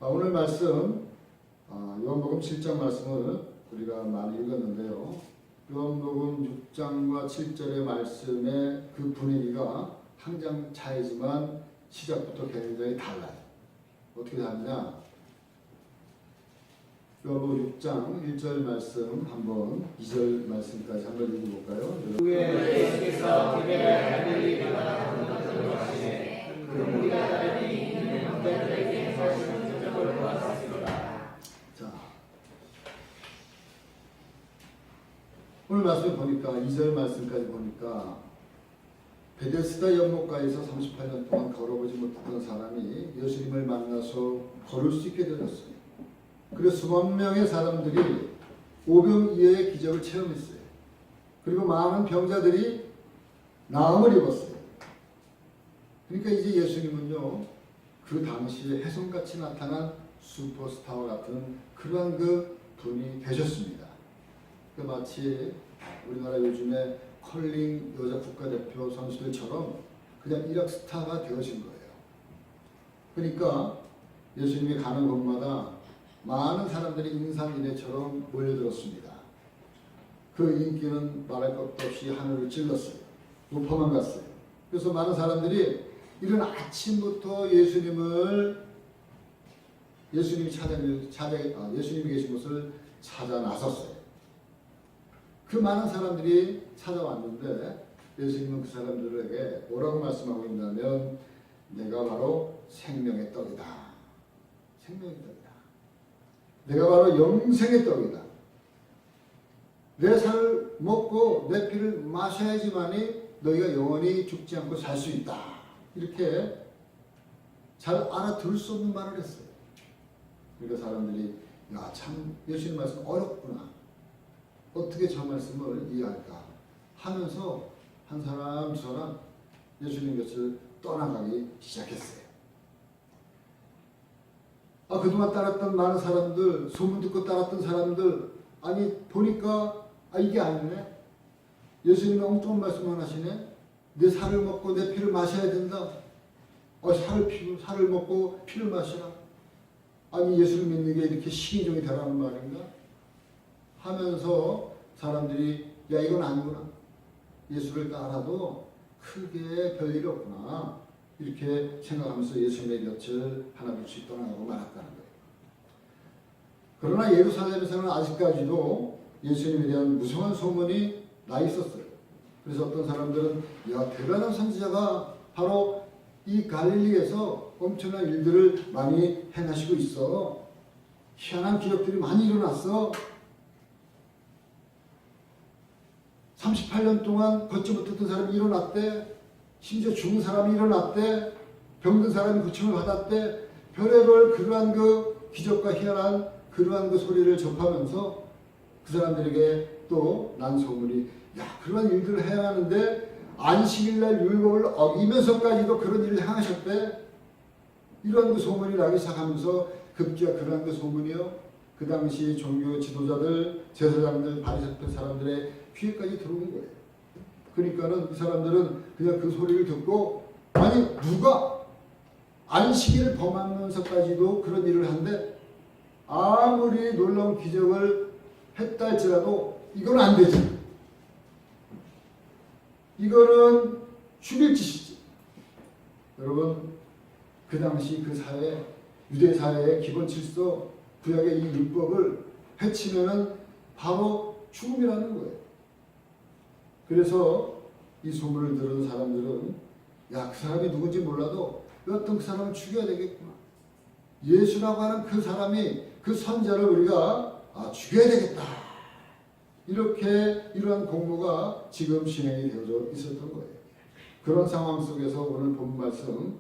오늘 말씀 요한복음 7장 말씀을 우리가 많이 읽었는데요. 요한복음 6장과 7절의 말씀의 그 분위기가 한 장 차이지만 시작부터 굉장히 달라요. 어떻게 다르냐? 요한복음 6장 1절 말씀 한번 2절 말씀까지 한번 읽어볼까요? 예수께서 기베아 갈릴리가 건너편으로 가시되 그 무리가 따르니 이는 남자들에게 서시는 표적을 보았습니다. 자, 오늘 말씀 보니까 2절 말씀까지 보니까 베데스다 연못가에서 38년 동안 걸어보지 못했던 사람이 예수님을 만나서 걸을 수 있게 되었어요. 그래서 수만 명의 사람들이 오병이어의 기적을 체험했어요. 그리고 많은 병자들이 나음을 입었어요. 그러니까 이제 예수님은요, 그 당시에 혜성같이 나타난 슈퍼스타와 같은 그러한 그 분이 되셨습니다. 그 마치 우리나라 요즘에 컬링 여자 국가대표 선수들처럼 그냥 일약 스타가 되어진 거예요. 그러니까 예수님이 가는 곳마다 많은 사람들이 인산인해처럼 몰려들었습니다. 그 인기는 말할 것도 없이 하늘을 찔렀어요. 높아만 갔어요. 그래서 많은 사람들이 이른 아침부터 예수님이 계신 곳을 찾아 나섰어요. 그 많은 사람들이 찾아왔는데 예수님은 그 사람들에게 뭐라고 말씀하고 있냐면 내가 바로 생명의 떡이다. 생명의 떡이다. 내가 바로 영생의 떡이다. 내 살을 먹고 내 피를 마셔야지만이 너희가 영원히 죽지 않고 살 수 있다. 이렇게 잘 알아들을 수 없는 말을 했어요. 그러니까 사람들이 야, 참 예수님 말씀 어렵구나. 어떻게 저 말씀을 이해할까 하면서 한 사람 두 사람 예수님 곁을 떠나가기 시작했어요. 그동안 따랐던 많은 사람들, 소문 듣고 따랐던 사람들, 아니 보니까 이게 아니네. 예수님이 엉뚱한 말씀만 하시네. 내 살을 먹고 내 피를 마셔야 된다. 살을 먹고 피를 마시라. 아니 예수를 믿는 게 이렇게 신의종이 되라는 말인가? 하면서 사람들이 야 이건 아니구나. 예수를 따라도 크게 별일이 없구나. 이렇게 생각하면서 예수님의 곁을 하나둘씩 떠나가고 말았다는 거예요. 그러나 예루살렘에서는 아직까지도 예수님에 대한 무성한 소문이 나 있었어요. 그래서 어떤 사람들은 야 대단한 선지자가 바로 이 갈릴리에서 엄청난 일들을 많이 행하시고 있어. 희한한 기적들이 많이 일어났어. 38년 동안 걷지 못했던 사람이 일어났대. 심지어 죽은 사람이 일어났대. 병든 사람이 고침을 받았대. 별의별 그러한 그 기적과 희한한 그러한 그 소리를 접하면서 그 사람들에게 또 난 소문이 야 그러한 일들을 행하는데 안식일날 율법을 어기면서까지도 그런 일을 행하셨대. 이러한 그 소문이 나기 시작하면서 급기야 그러한 그 소문이요 그 당시 종교 지도자들, 제사장들, 바리새파 사람들의 귀에까지 들어온 거예요. 그러니까는 이 사람들은 그냥 그 소리를 듣고 아니 누가 안식일을 범하면서까지도 그런 일을 한데 아무리 놀라운 기적을 했다 할지라도 이건 안 되지. 이거는 죽일 짓이지. 여러분 그 당시 그 사회 유대 사회의 기본 질서 구약의 이 율법을 해치면은 바로 죽음이라는 거예요. 그래서 이 소문을 들은 사람들은 야, 그 사람이 누군지 몰라도 어떤 그 사람을 죽여야 되겠구나. 예수라고 하는 그 사람이 그 선자를 우리가 죽여야 되겠다. 이렇게 이러한 공모가 지금 진행이 되어져 있었던 거예요. 그런 상황 속에서 오늘 본 말씀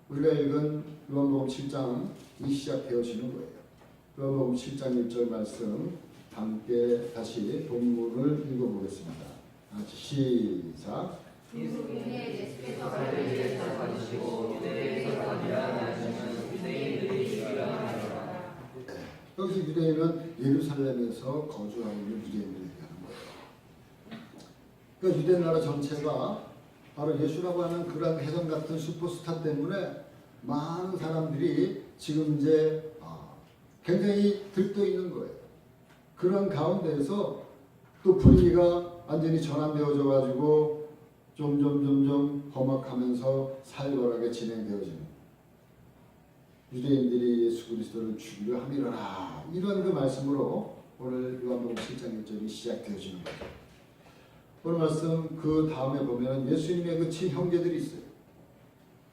우리가 읽은 요한복음 7장이 시작되어지는 거예요. 요한복음 7장 1절 말씀 함께 다시 본문을 읽어보겠습니다. 시작. 예수께서 갈릴리에서 가시고 유대에서 가리라 하시면 유대인들이 주의하니라. 여기서 유대인은 예루살렘에서 거주하고 있는 유대인들을 얘기하는 거예요. 그러니까 유대 나라 전체가 바로 예수라고 하는 그런 혜성 같은 슈퍼스타 때문에 많은 사람들이 지금 이제 굉장히 들떠 있는 거예요. 그런 가운데에서 또 분위기가 완전히 전환되어져 가지고 점점 험악하면서 살벌하게 진행되어지는, 유대인들이 예수 그리스도를 죽이려 함이로라, 이런 그 말씀으로 오늘 요한복음 7장 1절이 시작되어지는 거예요. 오늘 말씀 그 다음에 보면 예수님의 그 친형제들이 있어요.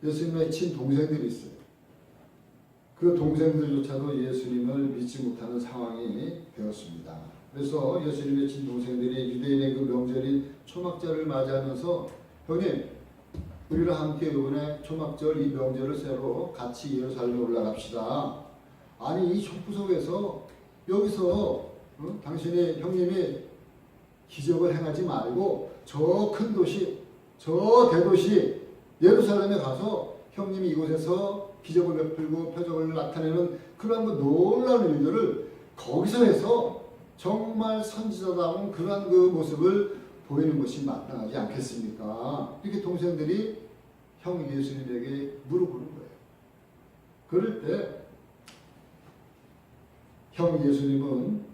예수님의 친동생들이 있어요. 그 동생들조차도 예수님을 믿지 못하는 상황이 되었습니다. 그래서 예수님의 친동생들이 유대인의 그 명절인 초막절을 맞이하면서, 형님, 우리랑 함께 이번에 초막절 이 명절을 새로 같이 예루살렘에 올라갑시다. 아니, 이 촌구석에서 여기서 당신의 형님이 기적을 행하지 말고 저 큰 도시, 저 대도시 예루살렘에 가서 형님이 이곳에서 기적을 베풀고 표적을 나타내는 그러한 그 놀라운 일들을 거기서 해서 정말 선지자다운 그러한 그 모습을 보이는 것이 마땅하지 않겠습니까? 이렇게 동생들이 형 예수님에게 물어보는 거예요. 그럴 때 형 예수님은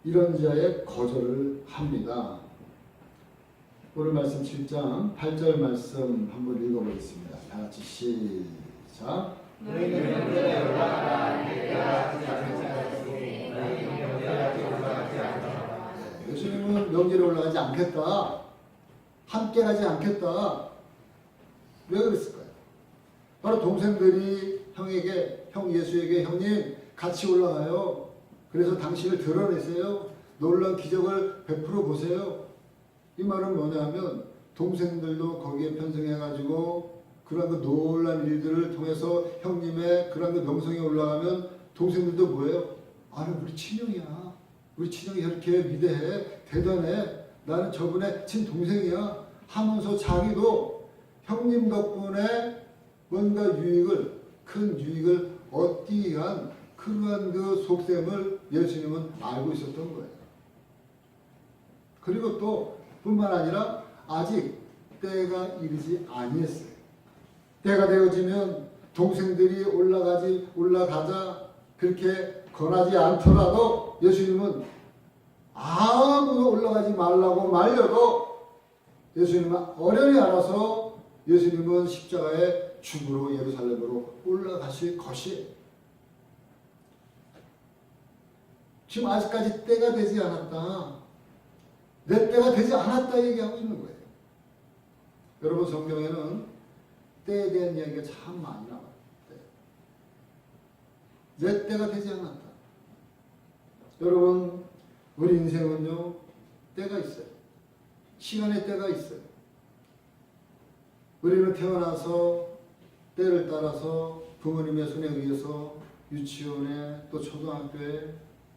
이런 자의 거절을 합니다. 오늘 말씀 7장 8절 말씀 한번 읽어보겠습니다. 다 같이 시작. 너희는 명절에 올라가라. 내가 하지 않겠다니. 너희는 명절에 올라가지 않겠다. 예수님은 명절에 올라가지 않겠다. 함께 가지 않겠다. 왜 그랬을까요? 바로 동생들이 형 예수에게, 형님 같이 올라가요. 그래서 당신을 드러내세요. 놀라운 기적을 베풀어 보세요. 이 말은 뭐냐면 동생들도 거기에 편성해가지고 그런 그 놀라운 일들을 통해서 형님의 그런 그 명성에 올라가면 동생들도 뭐예요? 아니, 우리 친형이야. 우리 친형이 이렇게 위대해, 대단해. 나는 저분의 친동생이야 하면서 자기도 형님 덕분에 뭔가 큰 유익을 얻기 위한 그러한 그 속셈을 예수님은 알고 있었던 거예요. 그리고 또 뿐만 아니라 아직 때가 이르지 아니했어요. 때가 되어지면 동생들이 올라가자 그렇게 권하지 않더라도 예수님은 아무도 올라가지 말라고 말려도 예수님은 어련히 알아서 예수님은 십자가의 죽으로 예루살렘으로 올라가실 것이, 지금 아직까지 때가 되지 않았다, 내 때가 되지 않았다 얘기하고 있는 거예요. 여러분, 성경에는 때에 대한 이야기가 참 많이 나와요. 내 때가 되지 않았다. 여러분, 우리 인생은요, 때가 있어요. 시간의 때가 있어요. 우리는 태어나서 때를 따라서 부모님의 손에 의해서 유치원에, 또 초등학교에,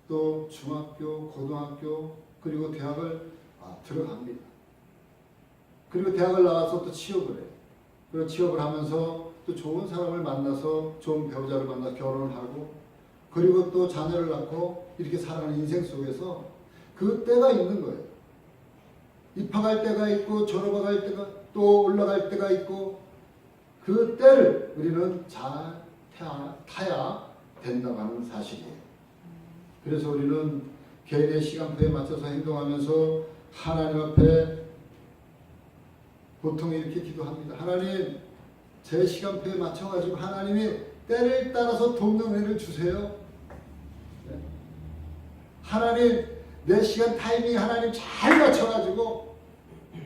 또 중학교, 고등학교, 그리고 대학을 들어갑니다. 그리고 대학을 나와서 또 취업을 해요. 그리고 취업을 하면서 또 좋은 사람을 만나서 좋은 배우자를 만나 결혼을 하고, 그리고 또 자녀를 낳고 이렇게 살아가는 인생 속에서 그 때가 있는 거예요. 입학할 때가 있고 졸업할 때가 또 올라갈 때가 있고, 그 때를 우리는 잘 타야 된다고 하는 사실이에요. 그래서 우리는 개인의 시간표에 맞춰서 행동하면서 하나님 앞에 보통 이렇게 기도합니다. 하나님, 제 시간표에 맞춰가지고 하나님이 때를 따라서 돕는 은혜를 주세요. 하나님, 내 시간 타이밍 하나님 잘 맞춰가지고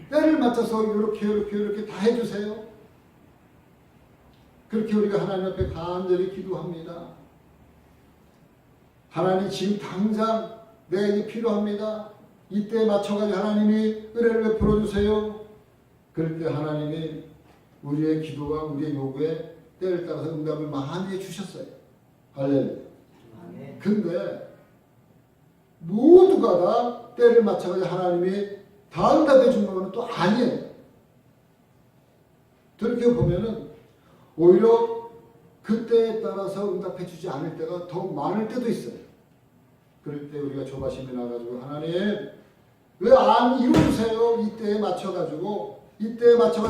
때를 맞춰서 이렇게 다 해주세요. 그렇게 우리가 하나님 앞에 간절히 기도합니다. 하나님, 지금 당장 내게 필요합니다. 이때에 맞춰가지고 하나님이 은혜를 베풀어 주세요. 그럴 때 하나님이 우리의 기도와 우리의 요구에 때를 따라서 응답을 많이 해주셨어요. 할렐루야. 근데 모두가 다 때를 맞춰가지고 하나님이 다 응답해 준 거는 또 아니에요. 그렇게 보면은 오히려 그때에 따라서 응답해 주지 않을 때가 더 많을 때도 있어요. 그럴 때 우리가 조바심이 나가지고 하나님, 왜 안 이루세요? 이때에 맞춰가지고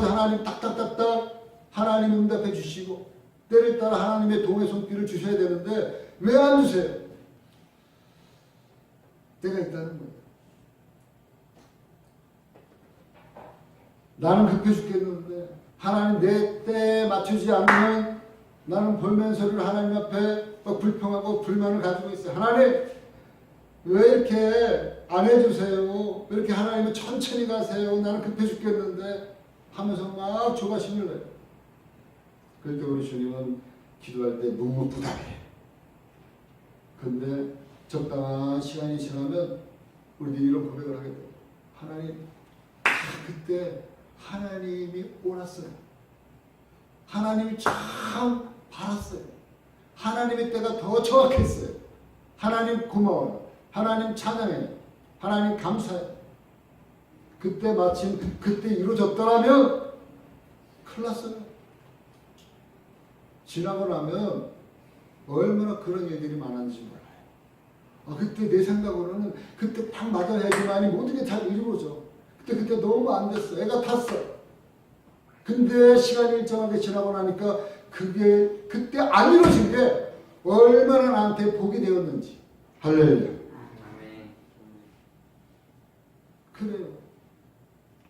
하나님 딱딱딱딱 하나님 응답해 주시고, 때를 따라 하나님의 도움의 손길을 주셔야 되는데 왜 안 주세요? 때가 있다는 거예요. 나는 급해 죽겠는데 하나님 내 때에 맞추지 않으면 나는 볼멘소리를 하나님 앞에 막 불평하고 불만을 가지고 있어요. 하나님 왜 이렇게 안 해주세요? 왜 이렇게 하나님은 천천히 가세요? 나는 급해 죽겠는데 하면서 막 조바심을 내요. 그럴 때 우리 주님은 기도할 때 묵묵부답해요. 근데 적당한 시간이 지나면 우리들이 이런 고백을 하게 돼요. 하나님, 그때 하나님이 옳았어요. 하나님이 참 바랐어요. 하나님의 때가 더 정확했어요. 하나님 고마워요. 하나님 찬양해요. 하나님 감사해요. 그때 마침 그때 이루어졌더라면 큰일 났어요. 지나고 나면 얼마나 그런 얘기들이 많았는지 몰라요. 그때 내 생각으로는 그때 딱 맞아야지만이 모든 게 잘 이루어져. 그때 너무 안 됐어. 애가 탔어. 근데 시간이 일정하게 지나고 나니까 그게 그때 안 이루어진 게 얼마나 나한테 복이 되었는지. 할렐루야. 그래요.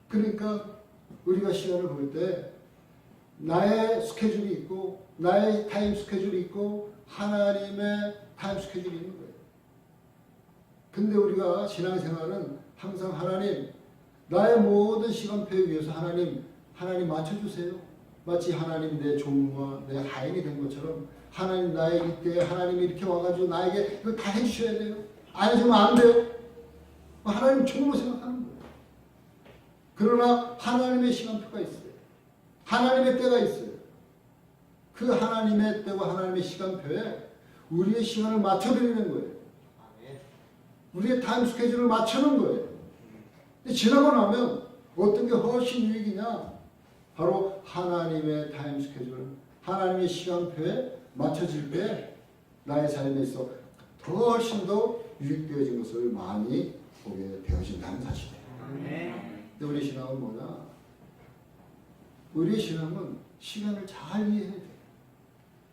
그러니까 우리가 시간을 볼 때 나의 스케줄이 있고 나의 타임 스케줄이 있고 하나님의 타임 스케줄이 있는 거예요. 근데 우리가 신앙생활은 항상 하나님 나의 모든 시간표에 위해서 하나님 맞춰주세요. 마치 하나님 내 종과 내 하인이 된 것처럼 하나님 나의 이때 하나님이 이렇게 와가지고 나에게 이거 다 해주셔야 돼요. 안 해주면 안 돼요. 하나님 종으로 생각하는 거예요. 그러나 하나님의 시간표가 있어요. 하나님의 때가 있어요. 그 하나님의 때와 하나님의 시간표에 우리의 시간을 맞춰드리는 거예요. 우리의 타임 스케줄을 맞추는 거예요. 근데 지나고 나면 어떤 게 훨씬 유익이냐? 바로 하나님의 타임 스케줄, 하나님의 시간표에 맞춰질 때 나의 삶에 있어 더 훨씬 더 유익되어진 것을 많이 보게 되어진다는 사실이에요. 근데 우리 신앙은 뭐냐? 우리의 신앙은 시간을 잘 이해해야 돼요.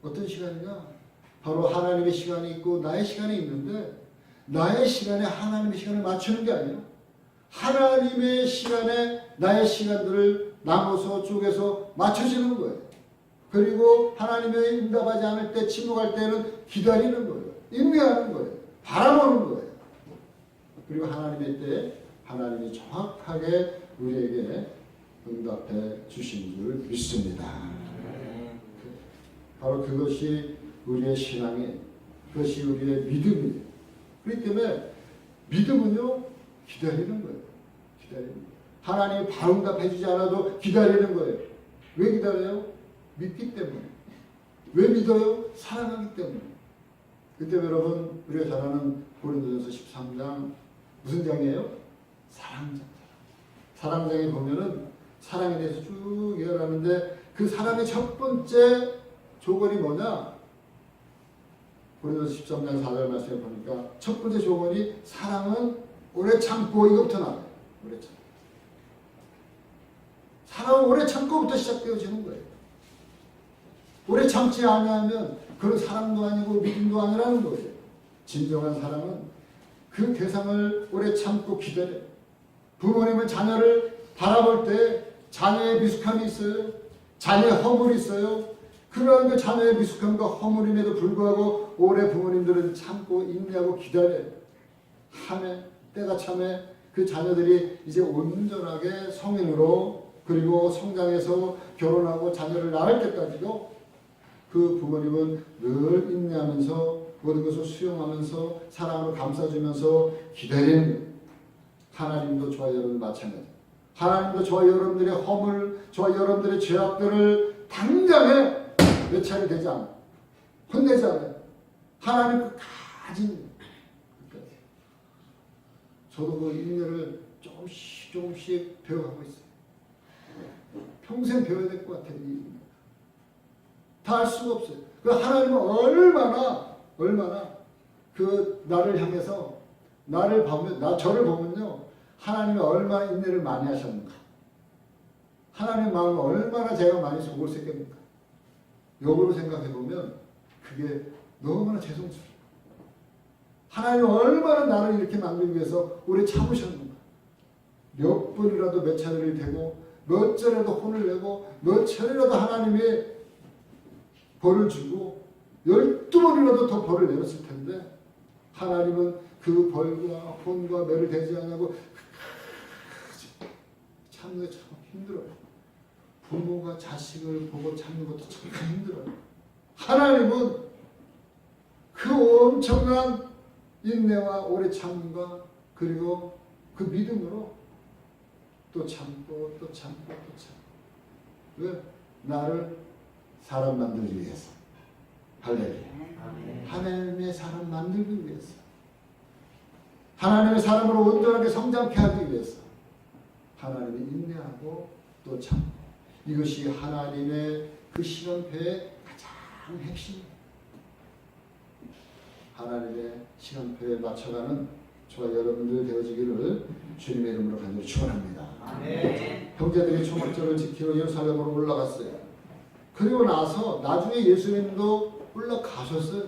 어떤 시간이냐? 바로 하나님의 시간이 있고 나의 시간이 있는데 나의 시간에 하나님의 시간을 맞추는 게 아니에요. 하나님의 시간에 나의 시간들을 나눠서 쪼개서 맞춰지는 거예요. 그리고 하나님의 응답하지 않을 때 침묵할 때는 기다리는 거예요. 인내하는 거예요. 바라보는 거예요. 그리고 하나님의 때에 하나님이 정확하게 우리에게 응답해 주신 줄 믿습니다. 바로 그것이 우리의 신앙이에요. 그것이 우리의 믿음이에요. 그렇기 때문에 믿음은요 기다리는 거예요. 기다리는 거예요. 하나님이 바로 응답해 주지 않아도 기다리는 거예요. 왜 기다려요? 믿기 때문에. 왜 믿어요? 사랑하기 때문에. 그때 여러분 우리가 잘 아는 고린도전서 13장 무슨 장이에요? 사랑장. 사랑장에 보면은 사랑에 대해서 쭉 이야기하는데 그 사랑의 첫 번째 조건이 뭐냐? 고린도서 13장 4절 말씀에 보니까 첫 번째 조건이 사랑은 오래 참고 이것부터 나와요. 오래 참고. 사랑은 오래 참고부터 시작되어지는 거예요. 오래 참지 않으면 그런 사랑도 아니고 믿음도 아니라는 거예요. 진정한 사랑은 그 대상을 오래 참고 기다려요. 부모님은 자녀를 바라볼 때 자녀의 미숙함이 있어요. 자녀의 허물이 있어요. 그러한 그 자녀의 미숙함과 허물임에도 불구하고 오래 부모님들은 참고 인내하고 기다려요. 한해 때가 참에 그 자녀들이 이제 온전하게 성인으로 그리고 성장해서 결혼하고 자녀를 낳을 때까지도 그 부모님은 늘 인내하면서 모든 것을 수용하면서 사랑으로 감싸주면서 기다리는 거예요. 하나님도 저와 여러분 마찬가지. 하나님도 저와 여러분들의 허물, 저와 여러분들의 죄악들을 당장에 몇 차례 되지 않아. 혼내지 않아요. 하나님 끝까지. 저도 그 인내를 조금씩 배워가고 있어요. 평생 배워야 될 것 같아요. 다 할 수가 없어요. 그 하나님은 얼마나 그 나를 향해서 나를 보면 저를 보면요 하나님이 얼마나 인내를 많이 하셨는가. 하나님 마음을 얼마나 제가 많이 속을 수 있겠는가. 역으로 생각해 보면 그게 너무나 죄송스러워. 하나님 얼마나 나를 이렇게 만들기 위해서 오래 참으셨는가. 몇 번이라도 몇 차례를 대고 몇 차례라도 혼을 내고 몇 차례라도 하나님의 벌을 주고 12번이라도 더 벌을 내렸을 텐데 하나님은 그 벌과 혼과 매를 대지 않냐고 참는 게 참 힘들어요. 부모가 자식을 보고 참는 것도 참 힘들어요. 하나님은 그 엄청난 인내와 오래 참음과 그리고 그 믿음으로 또 참고 또 참고 또 참고. 왜? 나를 사람 만들기 위해서. 할렐루야. 하나님의 사람 만들기 위해서. 하나님의 사람으로 온전하게 성장케 하기 위해서. 하나님이 인내하고 또 참고. 이것이 하나님의 그 시간표의 가장 핵심이에요. 하나님의 시간표에 맞춰가는 저와 여러분들 되어지기를 주님의 이름으로 간절히 축원합니다. 형제들이 초막절을 지키러 예루살렘으로 올라갔어요. 그리고 나서 나중에 예수님도 올라가셨어요.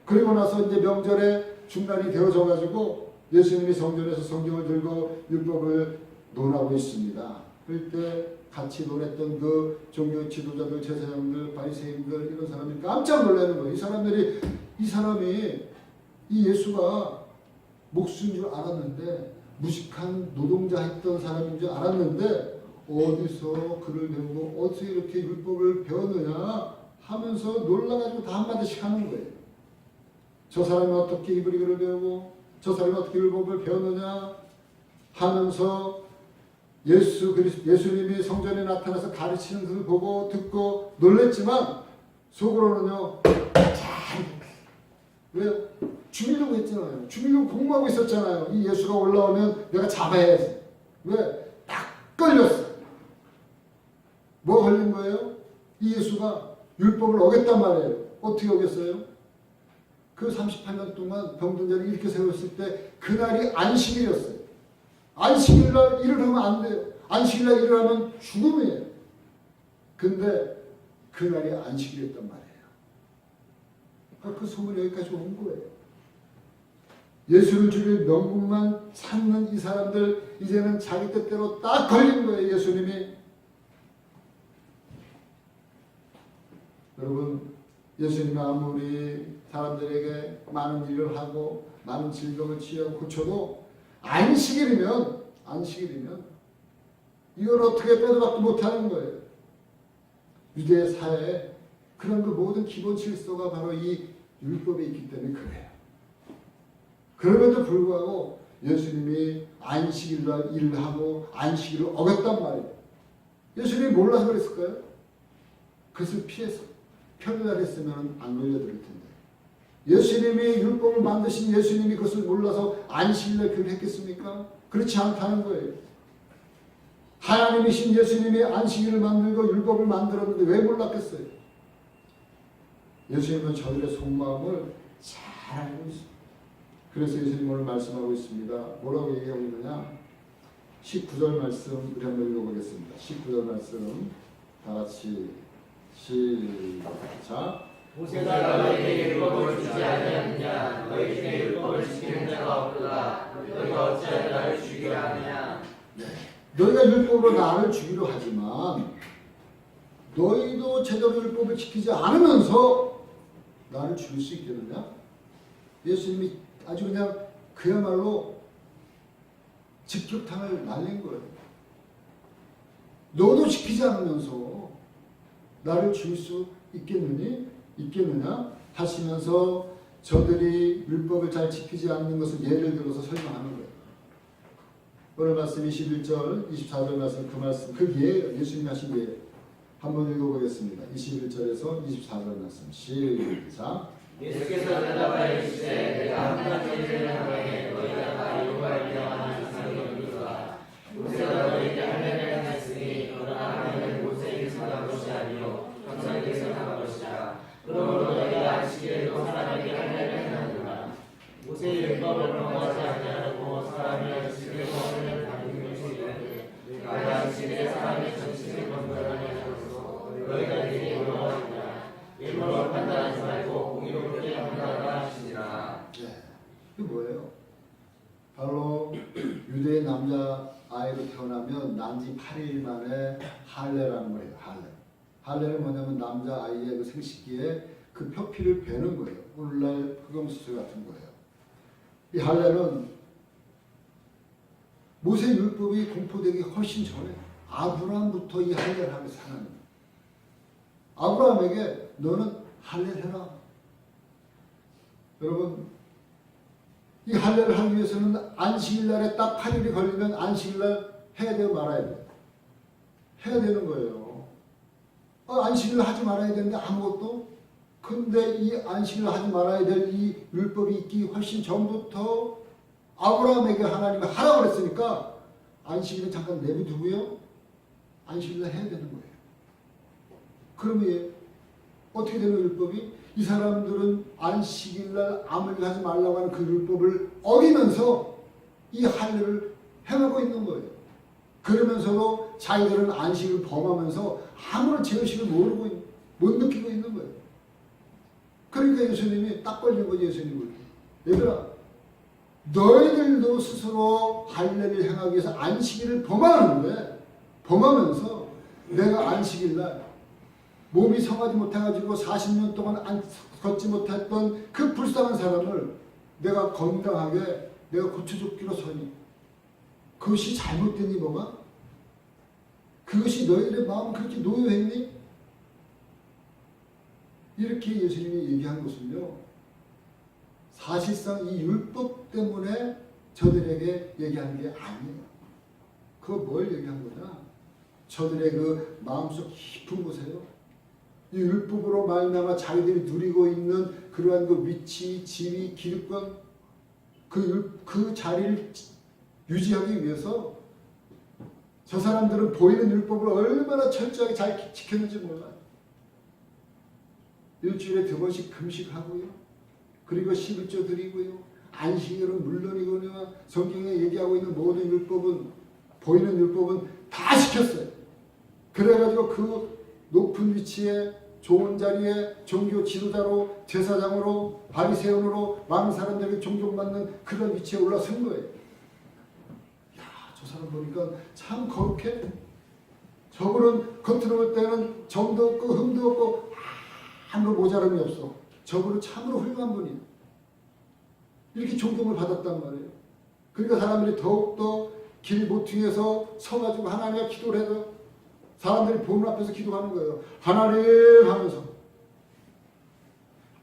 그리고 나서 이제 명절에 중단이 되어져 가지고 예수님이 성전에서 성경을 들고 율법을 논하고 있습니다. 그때 같이 논했던 그 종교 지도자들, 제사장들, 바리새인들 이런 사람들이 깜짝 놀라는 거예요. 이 사람이 이 예수가 목수인 줄 알았는데 무식한 노동자 했던 사람인 줄 알았는데 어디서 글을 배우고 어떻게 이렇게 율법을 배웠느냐 하면서 놀라가지고 다 한마디씩 하는 거예요. 저 사람이 어떻게 히브리어를 배우고 저 사람이 어떻게 율법을 배웠느냐 하면서 예수님이 성전에 나타나서 가르치는 것을 보고 듣고 놀랬지만 속으로는요 왜요? 죽이려고 했잖아요. 죽이려고 공부하고 있었잖아요. 이 예수가 올라오면 내가 잡아야지. 왜? 딱 걸렸어. 뭐 걸린 거예요? 이 예수가 율법을 어겼단 말이에요. 어떻게 어겼어요? 그 38년 동안 병든 자를 이렇게 세웠을 때 그날이 안식일이었어요. 안식일날 일을 하면 안 돼요. 안식일날 일을 하면 죽음이에요. 근데 그날이 안식일이었단 말이에요. 그 소문이 여기까지 온 거예요. 예수를 죽일 명분만 찾는 이 사람들 이제는 자기 뜻대로 딱 걸린 거예요. 예수님이. 여러분 예수님이 아무리 사람들에게 많은 일을 하고 많은 질병을 치유하고 고쳐도 안식일이면 이걸 어떻게 빼도 박도 못하는 거예요. 유대 사회에 그런 그 모든 기본 질서가 바로 이 율법에 있기 때문에 그래요. 그럼에도 불구하고 예수님이 안식일날 일을 하고 안식일을 어겼단 말이에요. 예수님이 몰라서 그랬을까요? 그것을 피해서 평일날 했으면 안 걸려들을 텐데. 예수님이 율법을 만드신 예수님이 그것을 몰라서 안식일날 그걸 했겠습니까? 그렇지 않다는 거예요. 하나님이신 예수님이 안식일을 만들고 율법을 만들었는데 왜 몰랐겠어요? 예수님은 저들의 속마음을 잘 알고 있습니다. 그래서 예수님 오늘 말씀하고 있습니다. 뭐라고 얘기하고 있느냐? 19절 말씀 우리 한번 읽어보겠습니다. 19절 말씀 다 같이 시작. 모세가 너희에게 율법을 주지 아니하느냐? 너희 중에 율법을 지키는 자가 없도다. 너희가 어찌하여 나를 죽이려 하느냐? 너희가 율법으로 나를 죽이려 하지만 너희도 제대로 율법을 지키지 않으면서 나를 죽일 수 있겠느냐? 예수님이 아주 그냥 그야말로 직격탄을 날린 거예요. 너도 지키지 않으면서 나를 죽일 수 있겠느냐 하시면서 저들이 율법을 잘 지키지 않는 것을 예를 들어서 설명하는 거예요. 오늘 말씀 21절, 24절 말씀 그 말씀 그 예예요. 예수님이 하신 예. 한번 읽어보겠습니다. 21절에서 24절 말씀 시작. 예수께서 대답하여 이르시되 내가 한 가지 일을 하노니 너희가 다 여호와를 명하는 사람이 이르라. 모세가 너희에게 할례를 행했으니 그러나 할례는 모세에게 선한 것이 아니요 천사에게 선한 것이라. 그러므로 너희가 안식일에도 사람에게 할례를 행하노라. 모세의 율법을 범하지 아니하고 사람이 안식일에 범하는 다른 것이 있는데 내가 안식일에 사람의 정신을 범하지 않아서 너희가 내게 난 지 8일 만에 할례라는 거예요. 할례는 뭐냐면 남자 아이의 그 생식기에 그 표피를 베는 거예요. 오늘날 흑염수술 같은 거예요. 이 할례는 모세 율법이 공포되기 훨씬 전에 아브라함부터 이 할례를 하면서 하나님 아브라함에게 너는 할례를 해라. 여러분 이 할례를 하기 위해서는 안식일날에 딱 8일이 걸리면 안식일날 해야 돼요 말아야 돼요? 해야 되는 거예요. 안식일 하지 말아야 되는데 아무것도? 근데 이 안식일 하지 말아야 될 이 율법이 있기 훨씬 전부터 아브라함에게 하나님이 하라고 그랬으니까 안식일은 잠깐 내비두고요. 안식일날 해야 되는 거예요. 그러면 어떻게 되는 율법이? 이 사람들은 안식일날 아무리 하지 말라고 하는 그 율법을 어기면서 이 할례를 행하고 있는 거예요. 그러면서도 자기들은 안식을 범하면서 아무런 죄의식을 못 느끼고 있는 거예요. 그러니까 예수님이 딱 걸린 거지. 예수님을 얘들아 너희들도 스스로 할례를 행하기 위해서 안식일을 범하면서 내가 안식일날 몸이 성하지 못해가지고 40년 동안 걷지 못했던 그 불쌍한 사람을 내가 건강하게 내가 고쳐줬기로 서니 그것이 잘못됐니 뭐가? 그것이 너희들의 마음 그렇게 노여했니? 이렇게 예수님이 얘기한 것은요. 사실상 이 율법 때문에 저들에게 얘기하는 게 아니에요. 그거 뭘 얘기한 거냐? 저들의 그 마음속 깊은 곳에요. 이 율법으로 말미암아 자기들이 누리고 있는 그러한 그 위치, 지위, 기득권 그 자리를 유지하기 위해서 저 사람들은 보이는 율법을 얼마나 철저하게 잘 지켰는지 몰라요. 일주일에 2번씩 금식하고요. 그리고 11조 드리고요. 안식일은 물론이거니와 성경에 얘기하고 있는 모든 율법은 보이는 율법은 다 지켰어요. 그래가지고 그 높은 위치에 좋은 자리에 종교 지도자로 제사장으로 바리새인으로 많은 사람들에게 존경받는 그런 위치에 올라선 거예요. 야, 저 사람 보니까 참 거룩해. 저분은 겉으로 볼 때는 정도 없고 흠도 없고 아무런 모자람이 없어. 저분은 참으로 훌륭한 분이에요. 이렇게 존경을 받았단 말이에요. 그러니까 사람들이 더욱더 길 모퉁이에서 서가지고 하나님께 기도를 해서 사람들이 보문 앞에서 기도하는 거예요. 하나님 하면서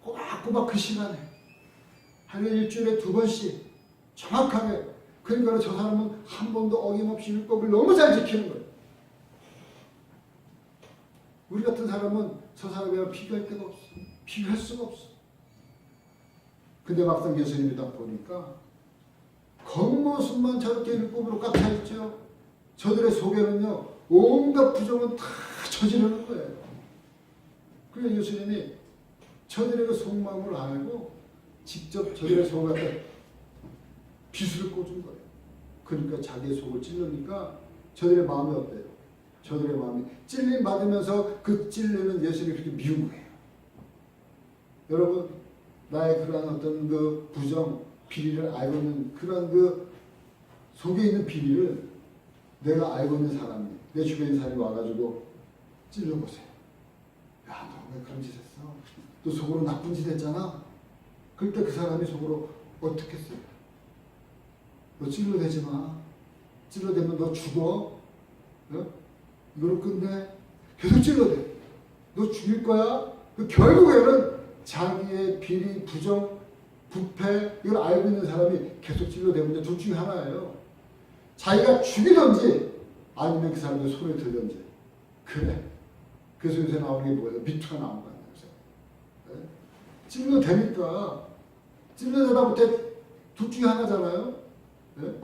꼬박꼬박 그 시간에 하루에 일주일에 2번씩 정확하게. 그러니까 저 사람은 한 번도 어김없이 율법을 너무 잘 지키는 거예요. 우리 같은 사람은 저 사람이랑 비교할 데가 없어. 비교할 수가 없어. 근데 막상 예수님이 딱 보니까 겉모습만 저렇게 율법으로 꽉 차 있죠. 저들의 속에는요 온갖 부정은 다 저지르는 거예요. 그래서 예수님이 저들의 그 속마음을 알고 직접 저들의 속을 갖다 비수를 꽂은 거예요. 그러니까 자기의 속을 찔르니까 저들의 마음이 어때요? 저들의 마음이 찔림 받으면서 그 찔리는 예수님이 그렇게 미운 거예요. 여러분 나의 그러한 어떤 그 부정 비리를 알고 있는 그런 그 속에 있는 비리를 내가 알고 있는 사람이 내 주변에 있는 사람이 와가지고 찔러보세요. 야, 너 왜 그런 짓 했어? 너 속으로 나쁜 짓 했잖아? 그럴 때 그 사람이 속으로 어떻게 했어요? 너 찔러대지 마. 찔러대면 너 죽어. 어? 이걸로 끝내. 계속 찔러대. 너 죽일 거야? 결국에는 자기의 비리, 부정, 부패 이걸 알고 있는 사람이 계속 찔러대면 둘 중에 하나예요. 자기가 죽이든지 아니면 그 사람들 손에 들든지. 그래. 그래서 요새 나오는 게 뭐예요? 미투가 나온 거 아니에요. 네? 찔러대니까 찔러대다 못해 둘 중에 하나잖아요. 네?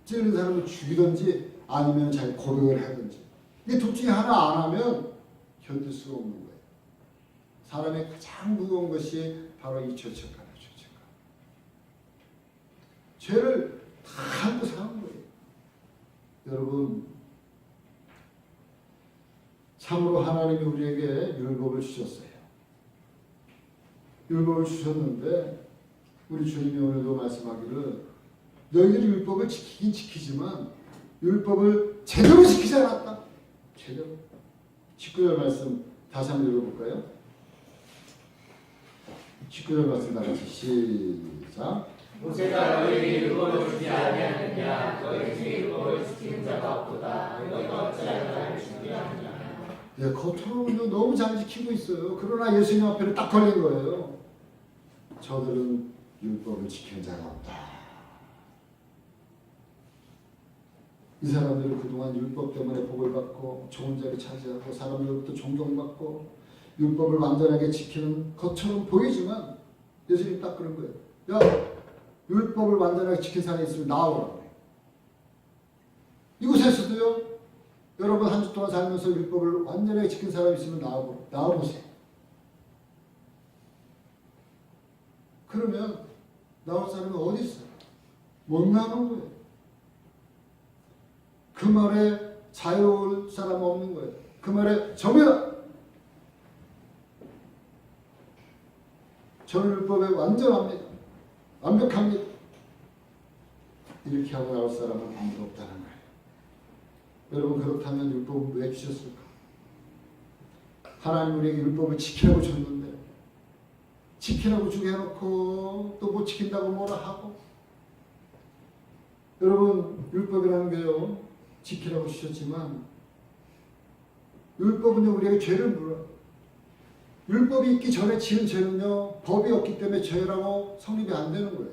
찔린 사람을 죽이든지 아니면 자기 고백을 하든지. 이 둘 중에 하나 안 하면 견딜 수가 없는 거예요. 사람의 가장 무거운 것이 바로 이 죄책감이에요. 죄를 다 안고 사는 거예요. 여러분 참으로 하나님이 우리에게 율법을 주셨어요. 율법을 주셨는데 우리 주님이 오늘도 말씀하기를 너희들이 율법을 지키긴 지키지만 율법을 제대로 지키지 않았다. 제대로. 19절 말씀 다시 한번 읽어볼까요? 19절 말씀 다 같이 시작. 모세가 너희에게 율법을 주지 아니하느냐 너희 중에 율법을 지키는 자가 없도다 너희가 어찌하여 나를 죽게 하느냐. 예, 겉으로는 너무 잘 지키고 있어요. 그러나 예수님 앞에는 딱 걸린 거예요. 저들은 율법을 지키는 자가 없다. 이 사람들은 그동안 율법 때문에 복을 받고 좋은 자리 차지하고 사람들로부터 존경받고 율법을 완전하게 지키는 것처럼 보이지만 예수님 딱 그런 거예요. 야, 율법을 완전하게 지킨 사람이 있으면 나오라고. 이곳에서도요. 여러분 한 주 동안 살면서 율법을 완전하게 지킨 사람이 있으면 나와보세요. 그러면 나올 사람이 어디 있어요? 못 나오는 거예요. 그 말에 자유로울 사람 없는 거예요. 그 말에 정해라. 저는 율법에 완전합니다. 완벽합니다. 이렇게 하고 나올 사람은 아무도 없다는 거예요. 여러분 그렇다면 율법은 왜 주셨을까? 하나님 우리에게 율법을 지키라고 줬는데 지키라고 주게 해놓고 또 못 지킨다고 뭐라 하고. 여러분 율법이라는 게요 지키라고 주셨지만 율법은요 우리에게 죄를 물어요. 율법이 있기 전에 지은 죄는요 법이 없기 때문에 죄라고 성립이 안 되는 거예요.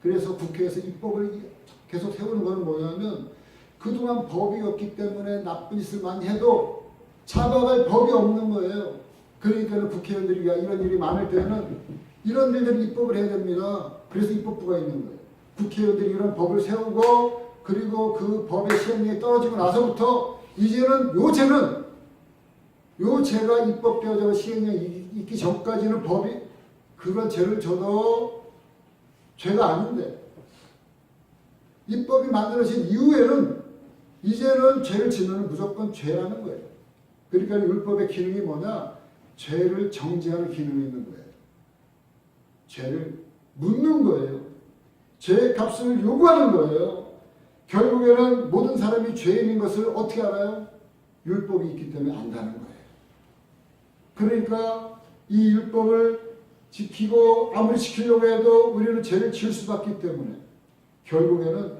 그래서 국회에서 입법을 계속 세우는 것은 뭐냐면 그동안 법이 없기 때문에 나쁜 짓을 많이 해도 잡아갈 법이 없는 거예요. 그러니까 국회의원들이 이런 일이 많을 때는 이런 일들은 입법을 해야 됩니다. 그래서 입법부가 있는 거예요. 국회의원들이 이런 법을 세우고 그리고 그 법의 시행령이 떨어지고 나서부터 이제는 요 죄가 입법되어져 시행령이 있기 전까지는 법이 그런 죄를 져도 죄가 아닌데 입법이 만들어진 이후에는 이제는 죄를 지면 무조건 죄라는 거예요. 그러니까 율법의 기능이 뭐냐? 죄를 정죄하는 기능이 있는 거예요. 죄를 묻는 거예요. 죄의 값을 요구하는 거예요. 결국에는 모든 사람이 죄인인 것을 어떻게 알아요? 율법이 있기 때문에 안다는 거예요. 그러니까 이 율법을 지키고 아무리 지키려고 해도 우리는 죄를 지을 수밖에 없기 때문에 결국에는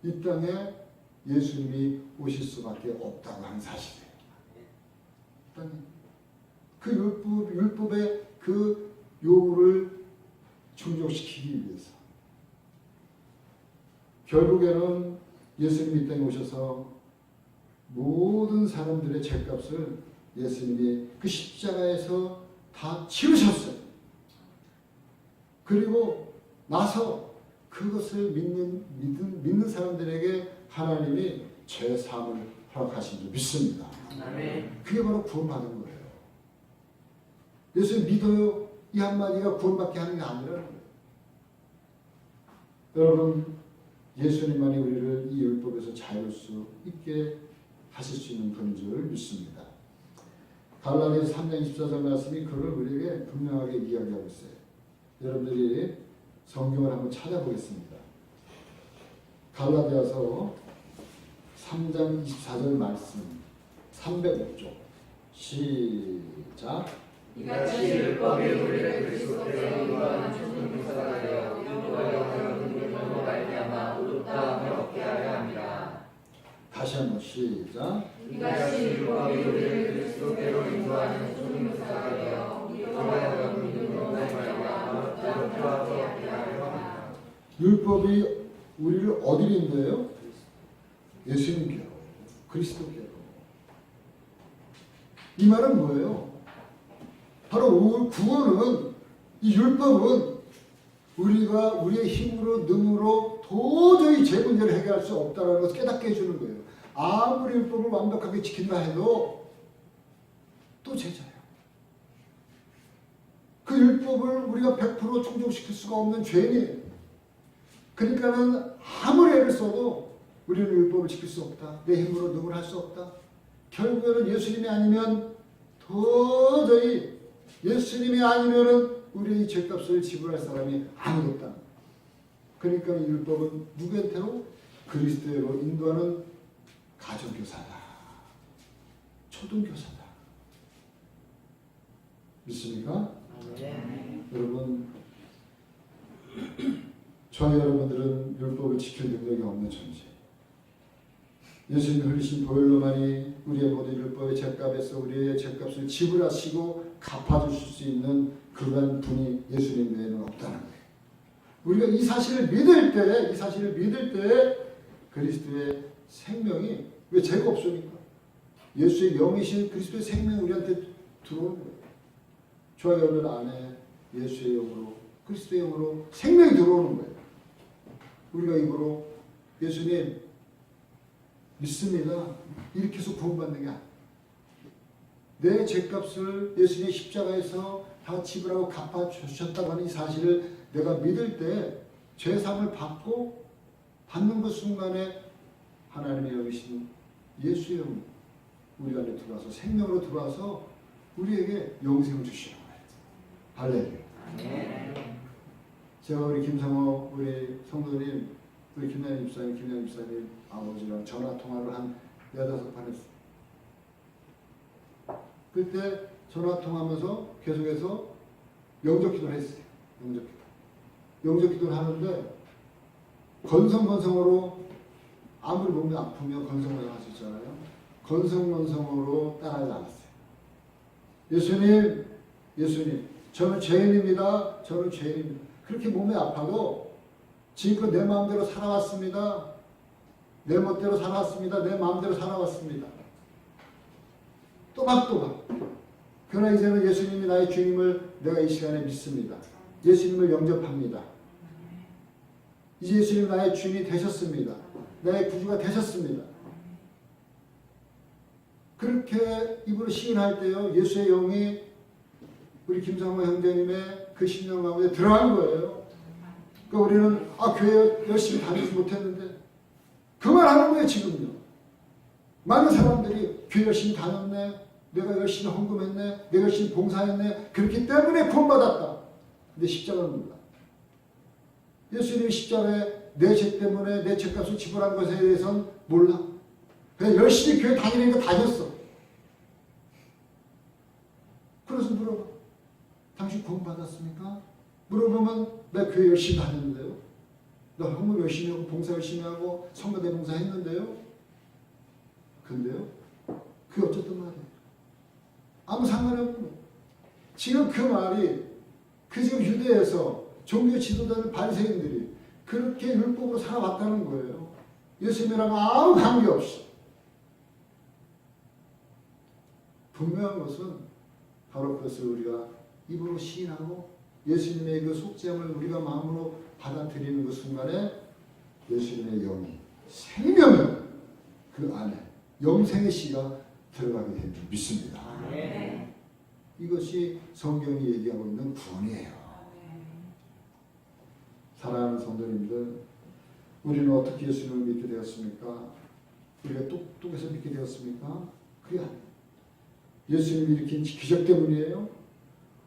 이 땅에 예수님이 오실 수밖에 없다고 하는 사실이에요. 그 율법의 그 요구를 충족시키기 위해서 결국에는 예수님이 이 땅에 오셔서 모든 사람들의 죄값을 예수님이 그 십자가에서 다 치르셨어요. 그리고 나서 그것을 믿는 사람들에게 하나님이 죄 사함을 허락하신 줄 믿습니다. 그게 바로 구원받은 거예요. 예수님 믿어요. 이 한마디가 구원받게 하는 게 아니라는 거예요. 여러분 예수님만이 우리를 이 율법에서 자유할 수 있게 하실 수 있는 분인 줄 믿습니다. 갈라디아서 3장 24절 말씀이 그걸 우리에게 분명하게 이야기하고 있어요. 여러분들이 성경을 한번 찾아보겠습니다. 갈라디아서 3장 24절 말씀 305쪽 시작. 이같이 율법이 우리를 그리스도께로 인도하는 좋은 교사가 되어 율법과 영원한 긍휼로 말미암아 의롭다함을 얻게 하려 함이라. 다시 한번 시작. 이같이 율법이 우리를 그리스도께로 인도하는 좋은 교사가 되어 율법과 영원한 긍휼로 말미암아 의롭다함을 얻게 하려 함이라. 율법이 우리를 어디로 인도해요? 예수님께로, 그리스도께로. 이 말은 뭐예요? 바로 구원은, 이 율법은 우리가 우리의 힘으로 능으로 도저히 죄 문제를 해결할 수 없다는 것을 깨닫게 해주는 거예요. 아무리 율법을 완벽하게 지킨다 해도 또 제자예요. 그 율법을 우리가 100% 충족시킬 수가 없는 죄인이에요. 그러니까는 아무리 애를 써도 우리는 율법을 지킬 수 없다. 내 힘으로 능을 할 수 없다. 결국에는 예수님이 아니면 도저히 예수님이 아니면은 우리의 죄값을 지불할 사람이 아무도 없다. 그러니까 이 율법은 누구한테로? 그리스도로 인도하는 가정교사다. 초등교사다. 믿습니까? 여러분, 저와 여러분들은 율법을 지킬 능력이 없는 존재. 예수님이 흘리신 보혈로만이 우리의 모든 율법의 죄값에서 우리의 죄값을 지불하시고 갚아주실 수 있는 그러한 분이 예수님 외에는 없다는 거예요. 우리가 이 사실을 믿을 때 그리스도의 생명이 왜 죄가 없습니까? 예수의 영이신 그리스도의 생명이 우리한테 들어오는 거예요. 저와 여러분 안에 예수의 영으로 그리스도의 영으로 생명이 들어오는 거예요. 우리가 입으로 예수님 믿습니다. 이렇게 해서 구원받는 게 아니에요. 내 죄값을 예수님의 십자가에서 다 지불하고 갚아주셨다고 하는 이 사실을 내가 믿을 때 죄사함을 받는 그 순간에 하나님의 영이신 예수의 영 우리 안에 들어와서 생명으로 들어와서 우리에게 영생을 주시는 거예요. 할렐루야. 제가 우리 김상호 우리 성도님 우리 김나연 집사님 아버지랑 전화 통화를 한 4-5번 했어요. 그때 전화 통화하면서 계속해서 영접 기도를 했어요. 영접 기도를 하는데 건성건성으로 아무리 몸이 아프면 건성건성 할 수 있잖아요. 건성건성으로 따라하지 않았어요. 예수님, 저는 죄인입니다. 그렇게 몸이 아파도 지금껏 내 마음대로 살아왔습니다. 내 멋대로 살아왔습니다. 내 마음대로 살아왔습니다. 또박또박. 그러나 이제는 예수님이 나의 주님을 내가 이 시간에 믿습니다. 예수님을 영접합니다. 이제 예수님 나의 주님이 되셨습니다. 나의 구주가 되셨습니다. 그렇게 입으로 시인할 때요, 예수의 영이 우리 김상호 형제님의 그 심령 가운데 들어간 거예요. 그러니까 우리는 교회 열심히 다니지 못했는데 그 말 하는 거예요. 지금요. 많은 사람들이 교회 열심히 다녔네, 내가 열심히 헌금했네, 내가 열심히 봉사했네, 그렇기 때문에 구원받았다. 근데 십자가는 몰라. 예수님이 십자가에 내 죄 때문에 내 죄값을 지불한 것에 대해서는 몰라. 그냥 열심히 교회 다니니까 다녔어. 그래서 물어봐. 당신 구원받았습니까? 물어보면 나 교회 열심히 다녔는데요. 나 헌금 열심히 하고 봉사 열심히 하고 성가대 봉사 했는데요. 근데요. 그게 어쨌든 말이에요. 아무 상관이 없는 거예요. 지금 그 말이 지금 유대에서 종교 지도자들 바리새인들이 그렇게 율법으로 살아왔다는 거예요. 예수님이랑 아무 관계없이. 분명한 것은 바로 그것을 우리가 입으로 시인하고 예수님의 그 속죄함을 우리가 마음으로 받아들이는 그 순간에 예수님의 영이 생명이 그 안에 영생의 씨가 들어가게 되는 줄 믿습니다. 이것이 성경이 얘기하고 있는 구원이에요. 사랑하는 성도님들, 우리는 어떻게 예수님을 믿게 되었습니까? 우리가 똑똑해서 믿게 되었습니까? 그게 아니에요. 예수님이 일으킨 기적 때문이에요.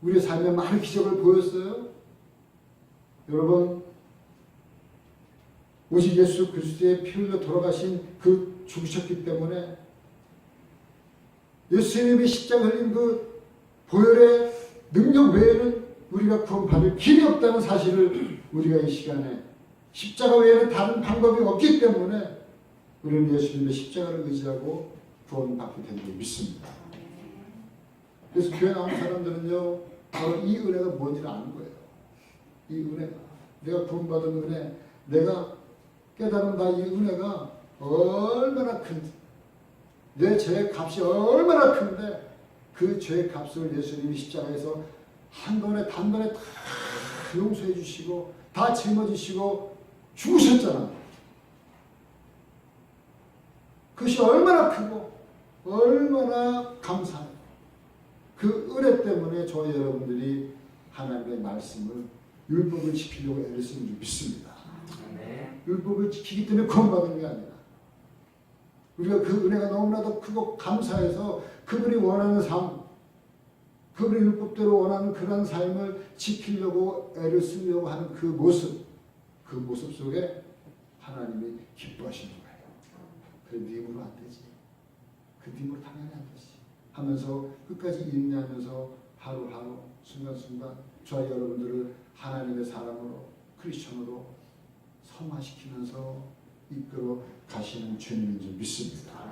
우리의 삶에 많은 기적을 보였어요. 여러분, 오직 예수 그리스도의 피 흘려 돌아가신 그 죽으셨기 때문에 예수님이 십자가 흘린 그 보혈의 능력 외에는 우리가 구원받을 길이 없다는 사실을 우리가 이 시간에 십자가 외에는 다른 방법이 없기 때문에 우리는 예수님의 십자가를 의지하고 구원받게 된 줄 믿습니다. 그래서 교회 나온 사람들은요, 바로 이 은혜가 뭔지를 아는 거예요. 이 은혜가, 내가 구원받은 은혜, 내가 깨달은 바 이 은혜가 얼마나 큰지, 내 죄의 값이 얼마나 큰데 그 죄의 값을 예수님이 십자가에서 한 번에 단번에 다 용서해 주시고 다 짊어지시고 죽으셨잖아요. 그것이 얼마나 크고 얼마나 감사해요. 그 은혜 때문에 저희 여러분들이 하나님의 말씀을 율법을 지키려고 애를 쓰는 줄 믿습니다. 율법을 지키기 때문에 구원받은 게 아니라 우리가 그 은혜가 너무나도 크고 감사해서 그분이 원하는 삶, 그분의 율법대로 원하는 그런 삶을 지키려고 애를 쓰려고 하는 그 모습 속에 하나님이 기뻐하시는 거예요. 그래 네 힘으로 안 되지. 그 네 힘으로 당연히 안 되지. 하면서 끝까지 인내하면서 하루하루 순간순간 저와 여러분들을 하나님의 사람으로 크리스천으로 성화시키면서 이끌어 가시는 주님인 줄 믿습니다.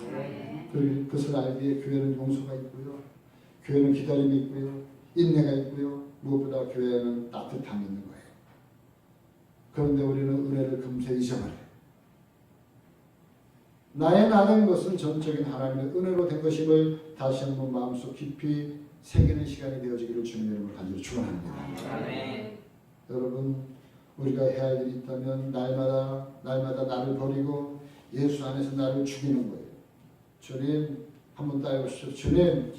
그것을 알기에 교회는 용서가 있고요. 교회는 기다림이 있고요. 인내가 있고요. 무엇보다 교회는 따뜻함이 있는 거예요. 그런데 우리는 은혜를 금세 잊어버려요. 나의 나된 것은 전적인 하나님의 은혜로 된 것임을 다시 한번 마음속 깊이 새기는 시간이 되어지기를 주님의 이름으로 간절히 축원합니다. 여러분 우리가 해야 할 일이 있다면 날마다 나를 버리고 예수 안에서 나를 죽이는 거예요. 주님 한번 따라해보십시오. 주님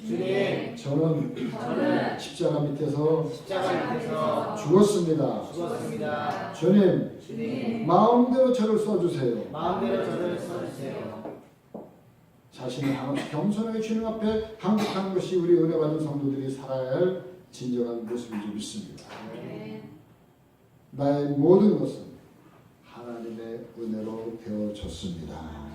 저는 십자가 밑에서 죽었습니다. 주님 마음대로 저를 써주세요. 자신을 겸손하게 주님 앞에 항복하는 것이 우리 은혜 받은 성도들이 살아야 할 진정한 모습인 줄 믿습니다. 나의 모든 것은 하나님의 은혜로 되어졌습니다.